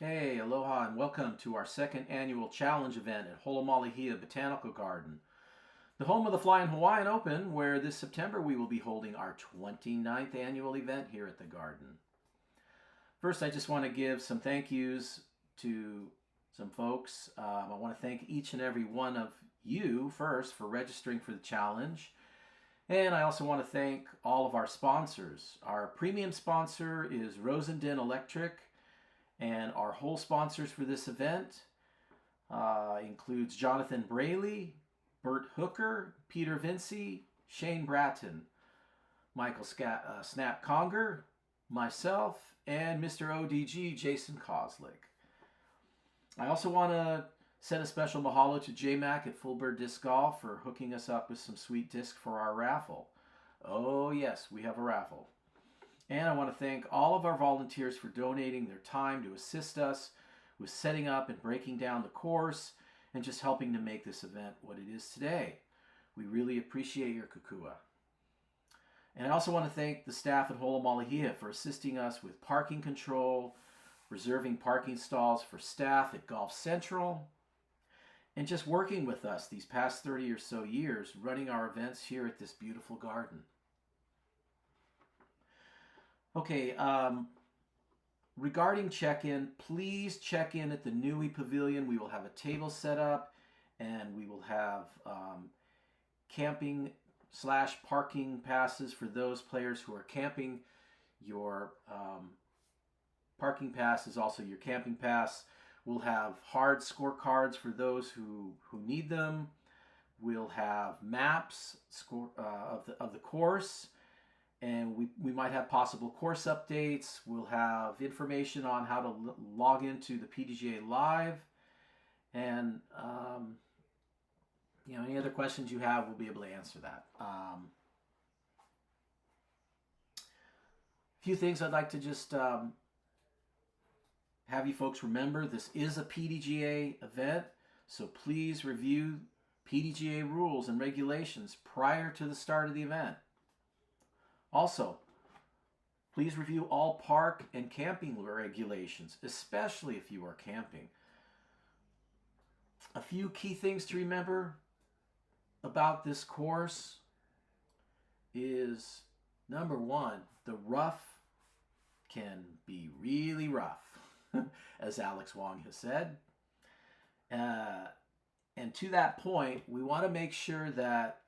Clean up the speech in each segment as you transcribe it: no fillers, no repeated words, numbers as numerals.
Hey, aloha, and welcome to our second annual challenge event at Holomalihia Botanical Garden, the home of the Flying Hawaiian Open, where this September we will be holding our 29th annual event here at the garden. First, I just want to give some thank yous to some folks. I want to thank each and every one of you first for registering for the challenge. And I also want to thank all of our sponsors. Our premium sponsor is Rosendin Electric, and our whole sponsors for this event includes Jonathan Braley, Bert Hooker, Peter Vinci, Shane Bratton, Michael Snap Conger, myself, and Mr. ODG, Jason Koslick. I also want to send a special mahalo to JMac at Fullbird Disc Golf for hooking us up with some sweet disc for our raffle. Oh, yes, we have a raffle. And I want to thank all of our volunteers for donating their time to assist us with setting up and breaking down the course and just helping to make this event what it is today. We really appreciate your kukua. And I also want to thank the staff at Holomalihia for assisting us with parking control, reserving parking stalls for staff at Golf Central, and just working with us these past 30 or so years running our events here at this beautiful garden. Okay, regarding check-in, please check in at the Nui Pavilion. We will have a table set up, and we will have camping slash parking passes for those players who are camping. Your parking pass is also your camping pass. We'll have hard scorecards for those who need them. We'll have maps of the course, and we might have possible course updates. We'll have information on how to log into the PDGA Live, and any other questions you have, we'll be able to answer that. A few things I'd like to just have you folks remember. This is a PDGA event, so please review PDGA rules and regulations prior to the start of the event. Also, please review all park and camping regulations, especially if you are camping. A few key things to remember about this course is, number one, the rough can be really rough, as Alex Wong has said. And to that point, we want to make sure that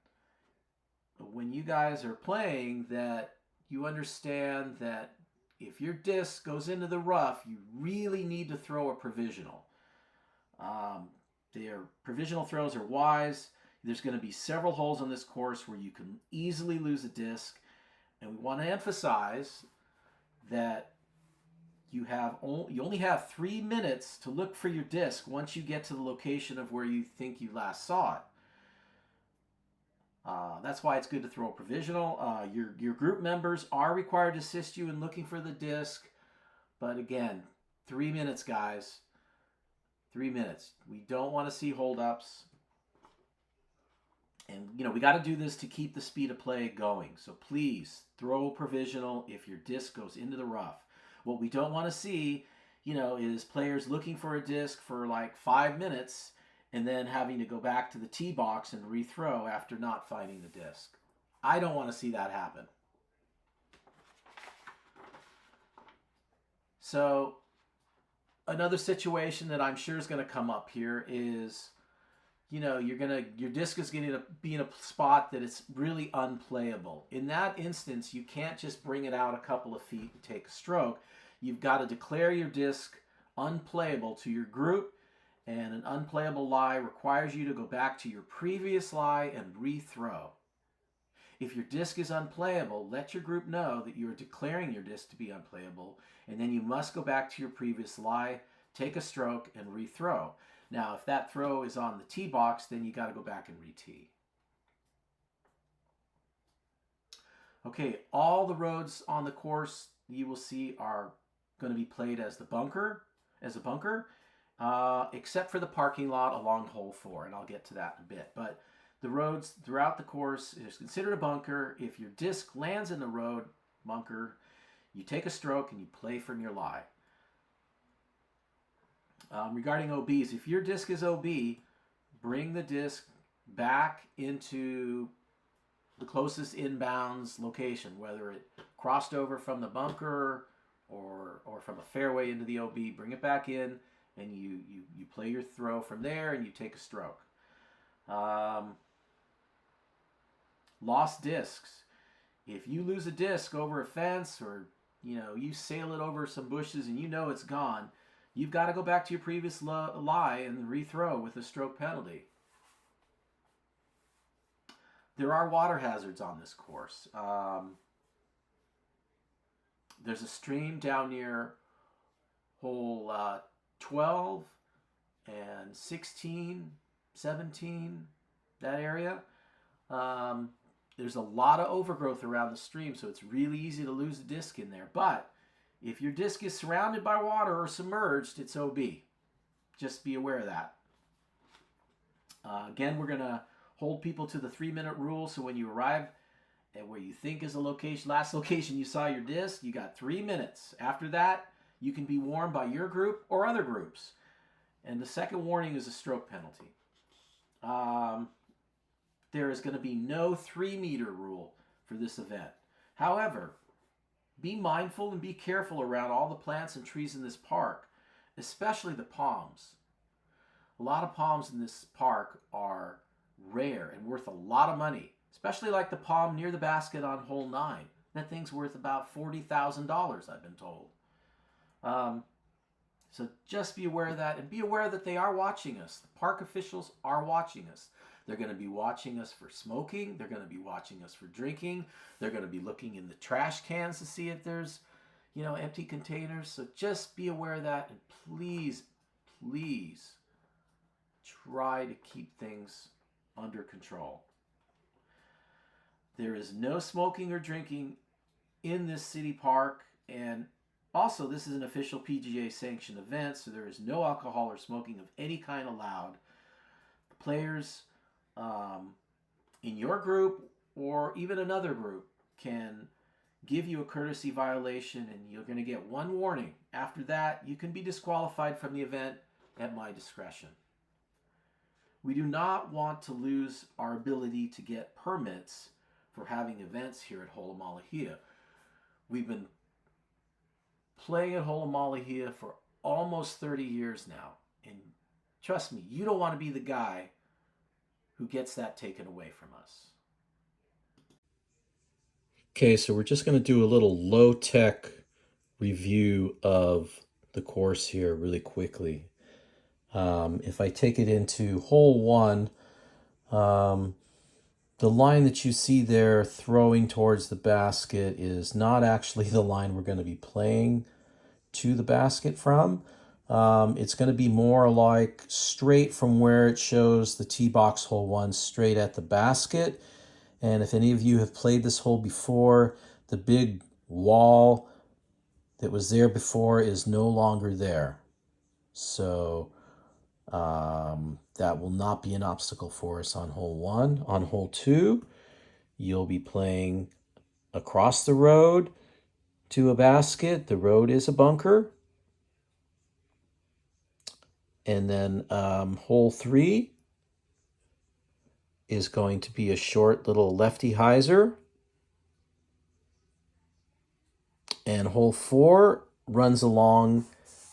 when you guys are playing, that you understand that if your disc goes into the rough, you really need to throw a provisional. Their provisional throws are wise. There's going to be several holes on this course where you can easily lose a disc, and we want to emphasize that you only have 3 minutes to look for your disc once you get to the location of where you think you last saw it. That's why it's good to throw a provisional. Your group members are required to assist you in looking for the disc, but again, 3 minutes, guys. 3 minutes. We don't want to see holdups. And, we got to do this to keep the speed of play going. So please throw a provisional if your disc goes into the rough. What we don't want to see, is players looking for a disc for like 5 minutes and then having to go back to the tee box and rethrow after not finding the disc. I don't want to see that happen. So another situation that I'm sure is going to come up here is, your disc is going to be in a spot that it's really unplayable. In that instance, you can't just bring it out a couple of feet and take a stroke. You've got to declare your disc unplayable to your group, and an unplayable lie requires you to go back to your previous lie and rethrow. If your disc is unplayable, let your group know that you are declaring your disc to be unplayable, and then you must go back to your previous lie, take a stroke, and rethrow. Now, if that throw is on the tee box, then you got to go back and re-tee. Okay, all the roads on the course you will see are going to be played as a bunker, except for the parking lot along hole 4, and I'll get to that in a bit. But the roads throughout the course is considered a bunker. If your disc lands in the road bunker, you take a stroke and you play from your lie. Regarding OBs, if your disc is OB, bring the disc back into the closest inbounds location, whether it crossed over from the bunker or from a fairway into the OB. Bring it back in, and you play your throw from there, and you take a stroke. Lost discs. If you lose a disc over a fence, or you sail it over some bushes and it's gone, you've got to go back to your previous lie and rethrow with a stroke penalty. There are water hazards on this course. There's a stream down near hole 12 and 16, 17, that area. There's a lot of overgrowth around the stream, so it's really easy to lose a disc in there. But if your disc is surrounded by water or submerged, it's OB. Just be aware of that. Again, we're going to hold people to the 3-minute rule, so when you arrive at where you think is the last location you saw your disc, you got 3 minutes. After that, you can be warned by your group or other groups. And the second warning is a stroke penalty. There is going to be no 3-meter rule for this event. However, be mindful and be careful around all the plants and trees in this park, especially the palms. A lot of palms in this park are rare and worth a lot of money, especially like the palm near the basket on hole 9. That thing's worth about $40,000, I've been told. So just be aware of that, and be aware that they are watching us. The park officials are watching us. They're going to be watching us for smoking. They're going to be watching us for drinking. They're going to be looking in the trash cans to see if there's, empty containers. So just be aware of that, and please, please try to keep things under control. There is no smoking or drinking in this city park, and also this is an official PGA sanctioned event, so there is no alcohol or smoking of any kind allowed. The players in your group or even another group can give you a courtesy violation, and you're going to get one warning. After that, you can be disqualified from the event at my discretion. We do not want to lose our ability to get permits for having events here at Holomalahia. We've been playing at Holomalahia for almost 30 years now, and trust me, you don't want to be the guy who gets that taken away from us. Okay, so we're just going to do a little low-tech review of the course here really quickly. If I take it into hole 1, the line that you see there throwing towards the basket is not actually the line we're going to be playing to the basket from. It's going to be more like straight from where it shows the tee box hole 1 straight at the basket. And if any of you have played this hole before, the big wall that was there before is no longer there. So that will not be an obstacle for us on hole 1. On hole 2, you'll be playing across the road to a basket. The road is a bunker. And then hole 3 is going to be a short little lefty hyzer. And hole 4 runs along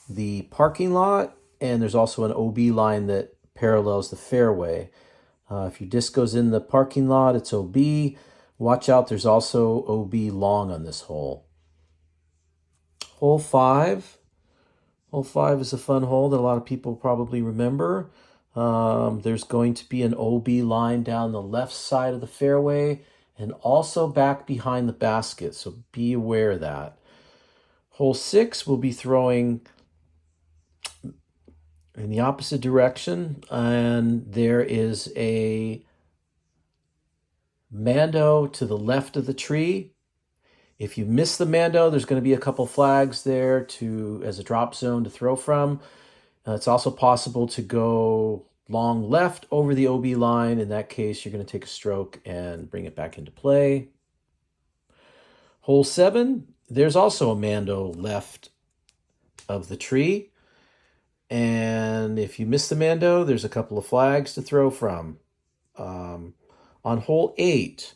the parking lot, and there's also an OB line that parallels the fairway. If your disc goes in the parking lot, it's OB. Watch out, there's also OB long on this hole. Hole 5. Hole 5 is a fun hole that a lot of people probably remember. There's going to be an OB line down the left side of the fairway and also back behind the basket, so be aware of that. Hole 6 will be throwing in the opposite direction, and there is a Mando to the left of the tree. If you miss the Mando, there's going to be a couple flags there as a drop zone to throw from. It's also possible to go long left over the OB line. In that case, you're going to take a stroke and bring it back into play. Hole 7, there's also a Mando left of the tree. And if you miss the Mando, there's a couple of flags to throw from. On hole 8,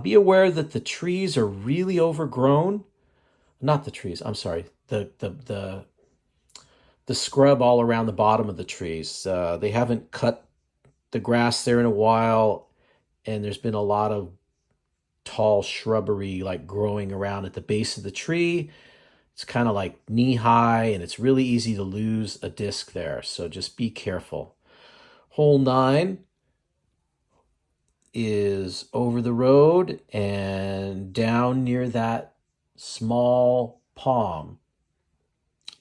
be aware that the trees are really overgrown. Not the trees, I'm sorry. The scrub all around the bottom of the trees. They haven't cut the grass there in a while, and there's been a lot of tall shrubbery like growing around at the base of the tree. It's kind of like knee high, and it's really easy to lose a disc there. So just be careful. Hole 9 is over the road and down near that small palm.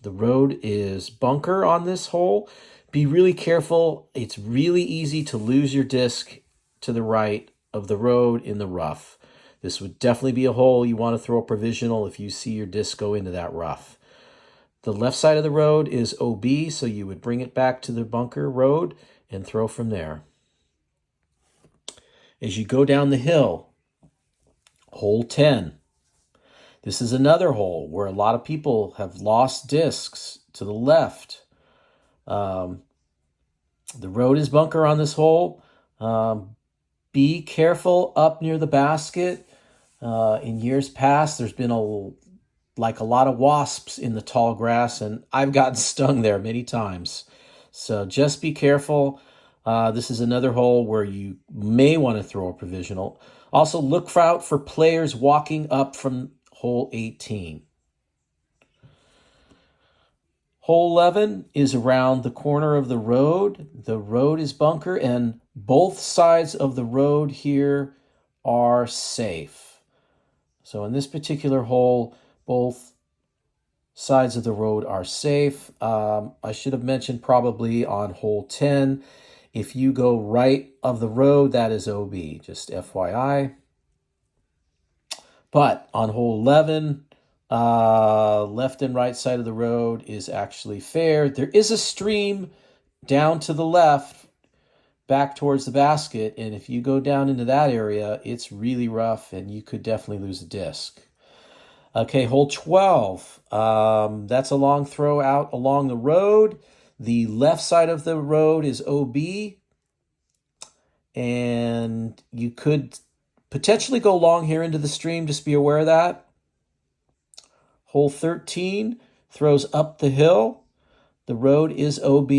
The road is bunker on this hole. Be really careful. It's really easy to lose your disc to the right of the road in the rough. This would definitely be a hole you want to throw a provisional if you see your disc go into that rough. The left side of the road is OB, so you would bring it back to the bunker road and throw from there. As you go down the hill, hole 10. This is another hole where a lot of people have lost discs to the left. The road is bunker on this hole. Be careful up near the basket. In years past, there's been a lot of wasps in the tall grass, and I've gotten stung there many times. So just be careful. This is another hole where you may want to throw a provisional. Also, look out for players walking up from hole 18. Hole 11 is around the corner of the road. The road is bunker, and both sides of the road here are safe. So in this particular hole, both sides of the road are safe. I should have mentioned probably on hole 10, if you go right of the road, that is OB, just FYI. But on hole 11, left and right side of the road is actually fair. There is a stream down to the left, back towards the basket, and if you go down into that area, it's really rough, and you could definitely lose a disc. Okay, hole 12. That's a long throw out along the road. The left side of the road is OB, and you could potentially go long here into the stream. Just be aware of that. Hole 13 throws up the hill. The road is OB.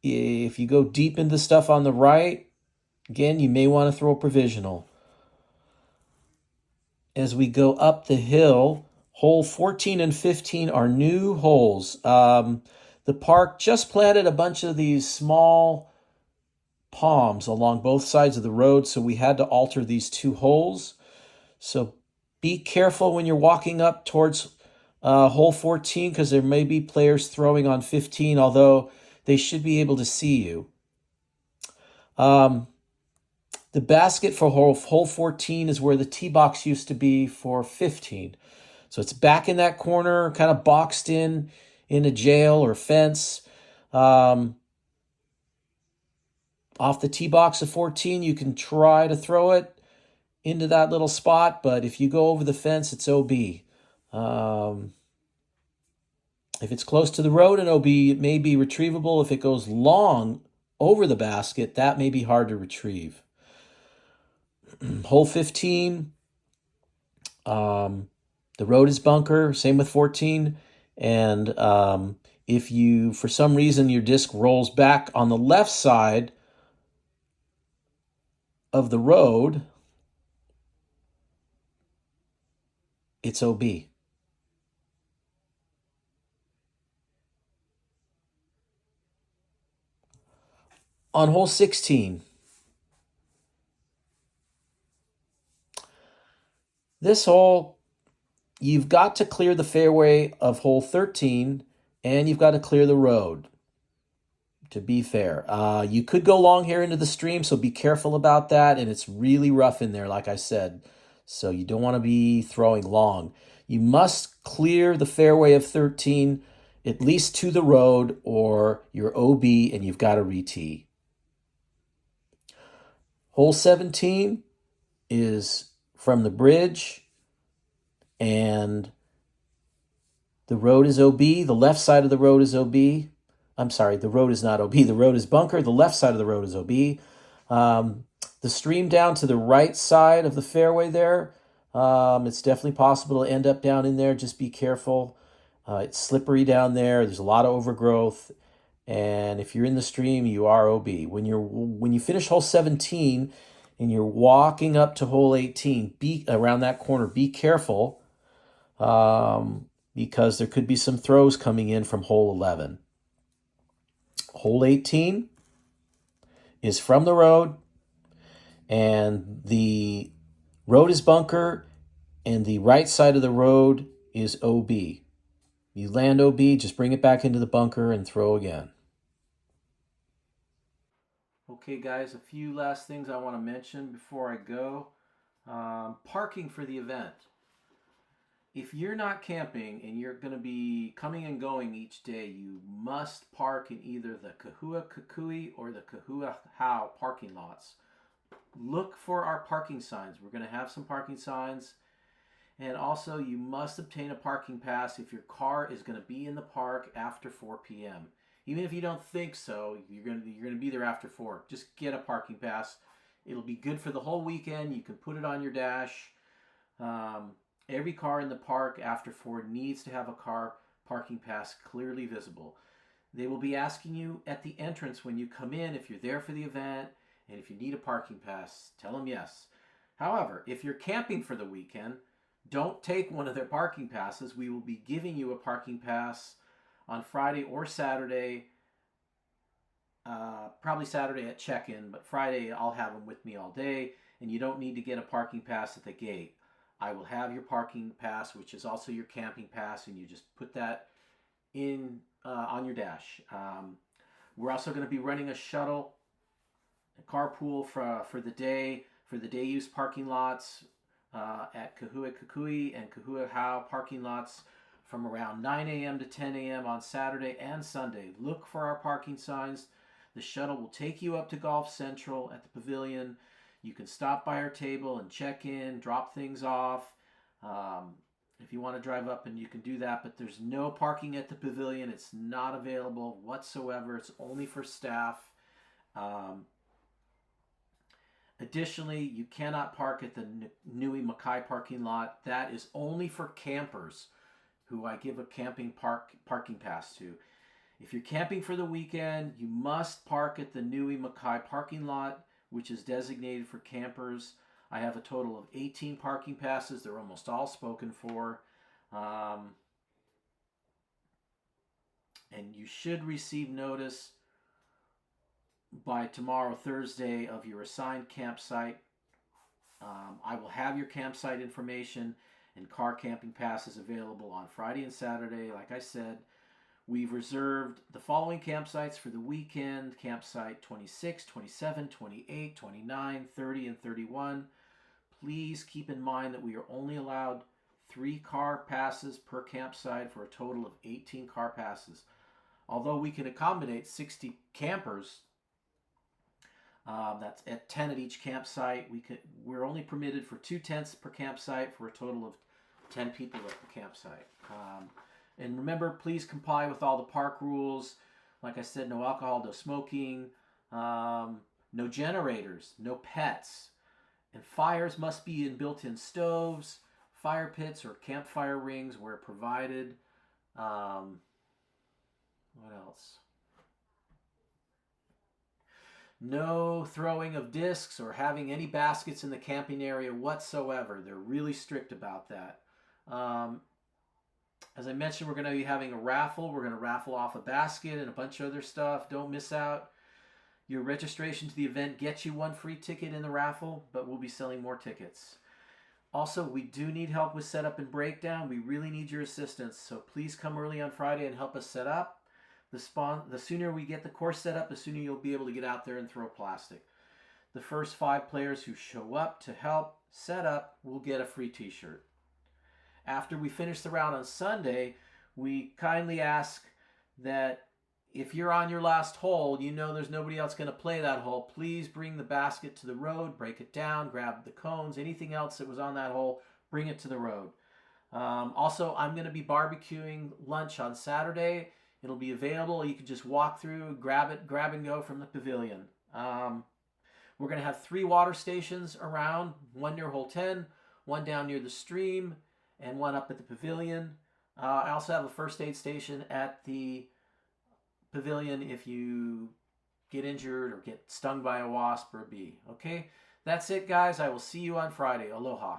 If you go deep into stuff on the right, again, you may want to throw a provisional. As we go up the hill, hole 14 and 15 are new holes. The park just planted a bunch of these small palms along both sides of the road, so we had to alter these two holes. So be careful when you're walking up towards hole 14, because there may be players throwing on 15, although they should be able to see you. The basket for hole 14 is where the tee box used to be for 15. So it's back in that corner, kind of boxed in a jail or fence. Off the tee box of 14, you can try to throw it into that little spot, but if you go over the fence, it's OB. If it's close to the road and OB, it may be retrievable. If it goes long over the basket, that may be hard to retrieve. Hole 15, the road is bunker, same with 14. And if you, for some reason, your disc rolls back on the left side of the road, it's OB. On hole 16, this hole, you've got to clear the fairway of hole 13, and you've got to clear the road, to be fair. You could go long here into the stream, so be careful about that, and it's really rough in there, like I said. So you don't want to be throwing long. You must clear the fairway of 13, at least to the road, or you're OB, and you've got to re-tee. Hole 17 is from the bridge, and The road is OB. The left side of the road is OB. I'm sorry, the road is not OB. The road is bunker. The left side of the road is OB. The stream down to the right side of the fairway there, it's definitely possible to end up down in there. Just be careful. It's slippery down there. There's a lot of overgrowth. And if you're in the stream, you are OB. When you finish hole 17 and you're walking up to hole 18, be around that corner, be careful, because there could be some throws coming in from hole 11. Hole 18 is from the road, and the road is bunker, and the right side of the road is OB. You land OB, just bring it back into the bunker and throw again. Okay, guys, a few last things I want to mention before I go. Parking for the event. If you're not camping and you're going to be coming and going each day, you must park in either the Kahua Kukui or the Kahua Hau parking lots. Look for our parking signs. We're going to have some parking signs. And also, you must obtain a parking pass if your car is going to be in the park after 4 p.m. Even if you don't think so, you're going to be there after 4. Just get a parking pass. It'll be good for the whole weekend. You can put it on your dash. Every car in the park after 4 needs to have a car parking pass clearly visible. They will be asking you at the entrance when you come in if you're there for the event, and if you need a parking pass, tell them yes. However, if you're camping for the weekend, don't take one of their parking passes. We will be giving you a parking pass on Friday or Saturday, probably Saturday at check-in, but Friday I'll have them with me all day, and you don't need to get a parking pass at the gate. I will have your parking pass, which is also your camping pass, and you just put that in on your dash. We're also going to be running a shuttle, a carpool for the day use parking lots at Kahua Kukui and Kahua Hau parking lots from around 9 a.m. to 10 a.m. on Saturday and Sunday. Look for our parking signs. The shuttle will take you up to Golf Central at the pavilion. You can stop by our table and check in, drop things off. If you want to drive up, and you can do that, but there's no parking at the pavilion. It's not available whatsoever. It's only for staff. Additionally, you cannot park at the Nui Makai parking lot. That is only for campers who I give a camping parking pass to. If you're camping for the weekend, you must park at the Nui Makai parking lot, which is designated for campers. I have a total of 18 parking passes. They're almost all spoken for. And you should receive notice by tomorrow, Thursday, of your assigned campsite. I will have your campsite information and car camping passes available on Friday and Saturday. Like I said, we've reserved the following campsites for the weekend: campsite 26, 27, 28, 29, 30, and 31. Please keep in mind that we are only allowed 3 car passes per campsite for a total of 18 car passes. Although we can accommodate 60 campers, that's at 10 at each campsite. We're only permitted for 2 tents per campsite for a total of 10 people at the campsite. And remember, please comply with all the park rules. Like I said, no alcohol, no smoking, no generators, no pets. And fires must be in built-in stoves, fire pits, or campfire rings where provided. What else? No throwing of discs or having any baskets in the camping area whatsoever. They're really strict about that. As I mentioned, we're going to be having a raffle. We're going to raffle off a basket and a bunch of other stuff. Don't miss out. Your registration to the event gets you 1 free ticket in the raffle, but we'll be selling more tickets. Also, we do need help with setup and breakdown. We really need your assistance, so please come early on Friday and help us set up. The sooner we get the course set up, the sooner you'll be able to get out there and throw plastic. The first 5 players who show up to help set up will get a free t-shirt. After we finish the round on Sunday, we kindly ask that if you're on your last hole, you know there's nobody else going to play that hole, please bring the basket to the road, break it down, grab the cones, anything else that was on that hole, bring it to the road. Also, I'm going to be barbecuing lunch on Saturday. It'll be available. You can just walk through, grab and go from the pavilion. We're going to have 3 water stations around, one near hole 10, one down near the stream, and one up at the pavilion. I also have a first aid station at the pavilion if you get injured or get stung by a wasp or a bee. Okay, that's it, guys. I will see you on Friday. Aloha.